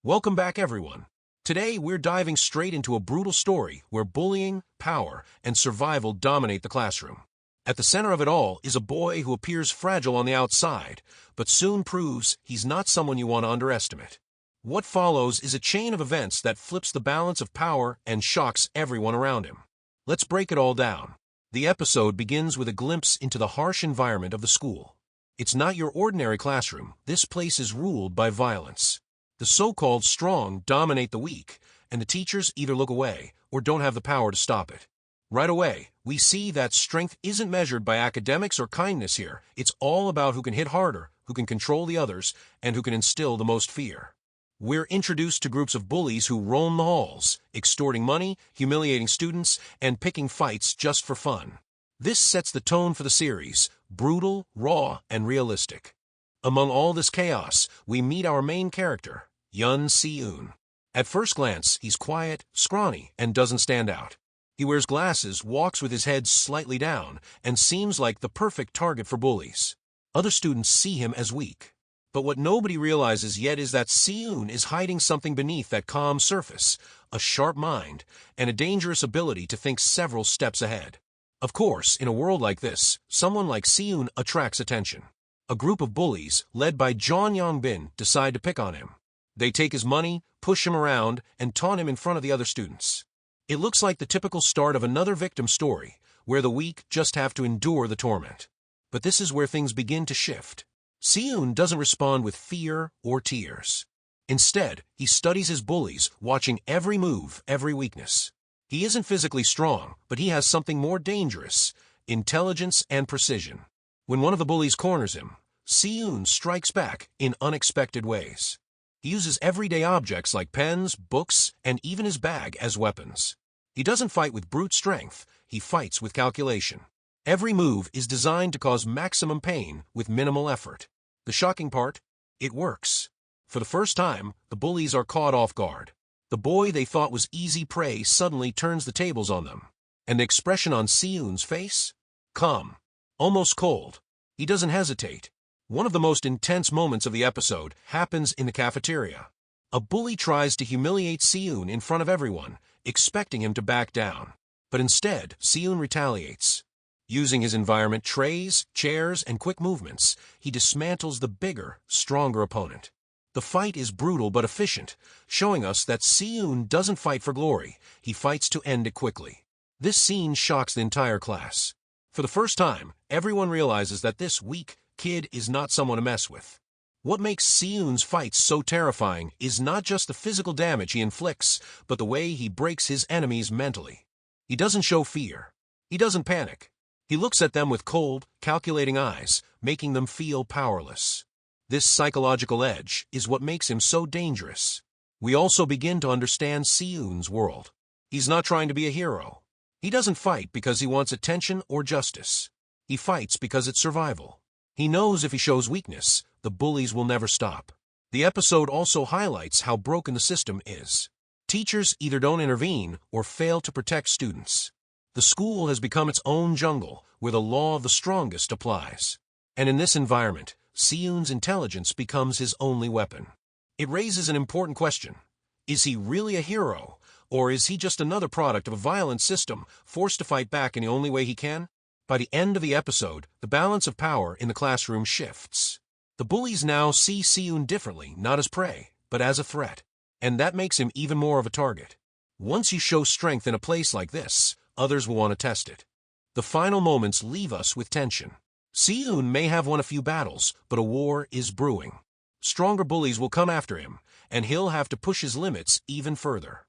Welcome back, everyone. Today, we're diving straight into a brutal story where bullying, power, and survival dominate the classroom. At the center of it all is a boy who appears fragile on the outside, but soon proves he's not someone you want to underestimate. What follows is a chain of events that flips the balance of power and shocks everyone around him. Let's break it all down. The episode begins with a glimpse into the harsh environment of the school. It's not your ordinary classroom. This place is ruled by violence. The so-called strong dominate the weak, and the teachers either look away or don't have the power to stop it. Right away, we see that strength isn't measured by academics or kindness here. It's all about who can hit harder, who can control the others, and who can instill the most fear. We're introduced to groups of bullies who roam the halls, extorting money, humiliating students, and picking fights just for fun. This sets the tone for the series, brutal, raw, and realistic. Among all this chaos, we meet our main character, Yun Si-eun. At first glance, he's quiet, scrawny, and doesn't stand out. He wears glasses, walks with his head slightly down, and seems like the perfect target for bullies. Other students see him as weak. But what nobody realizes yet is that Si-eun is hiding something beneath that calm surface, a sharp mind, and a dangerous ability to think several steps ahead. Of course, in a world like this, someone like Si-eun attracts attention. A group of bullies, led by John Yong-bin, decide to pick on him. They take his money, push him around, and taunt him in front of the other students. It looks like the typical start of another victim story, where the weak just have to endure the torment. But this is where things begin to shift. Si-eun doesn't respond with fear or tears. Instead, he studies his bullies, watching every move, every weakness. He isn't physically strong, but he has something more dangerous: intelligence and precision. When one of the bullies corners him, Si-eun strikes back in unexpected ways. He uses everyday objects like pens, books, and even his bag as weapons. He doesn't fight with brute strength, he fights with calculation. Every move is designed to cause maximum pain with minimal effort. The shocking part? It works. For the first time, the bullies are caught off guard. The boy they thought was easy prey suddenly turns the tables on them. And the expression on Si-eun's face? Calm. Almost cold. He doesn't hesitate. One of the most intense moments of the episode happens in the cafeteria. A bully tries to humiliate Si-eun in front of everyone, expecting him to back down. But instead, Si-eun retaliates. Using his environment, trays, chairs, and quick movements, he dismantles the bigger, stronger opponent. The fight is brutal but efficient, showing us that Si-eun doesn't fight for glory, he fights to end it quickly. This scene shocks the entire class. For the first time, everyone realizes that this weak kid is not someone to mess with. What makes Si-eun's fights so terrifying is not just the physical damage he inflicts, but the way he breaks his enemies mentally. He doesn't show fear. He doesn't panic. He looks at them with cold, calculating eyes, making them feel powerless. This psychological edge is what makes him so dangerous. We also begin to understand Si-eun's world. He's not trying to be a hero. He doesn't fight because he wants attention or justice. He fights because it's survival. He knows if he shows weakness, the bullies will never stop. The episode also highlights how broken the system is. Teachers either don't intervene or fail to protect students. The school has become its own jungle, where the law of the strongest applies. And in this environment, Si-eun's intelligence becomes his only weapon. It raises an important question. Is he really a hero, or is he just another product of a violent system, forced to fight back in the only way he can? By the end of the episode, the balance of power in the classroom shifts. The bullies now see Si-eun differently, not as prey, but as a threat. And that makes him even more of a target. Once you show strength in a place like this, others will want to test it. The final moments leave us with tension. Si-eun may have won a few battles, but a war is brewing. Stronger bullies will come after him, and he'll have to push his limits even further.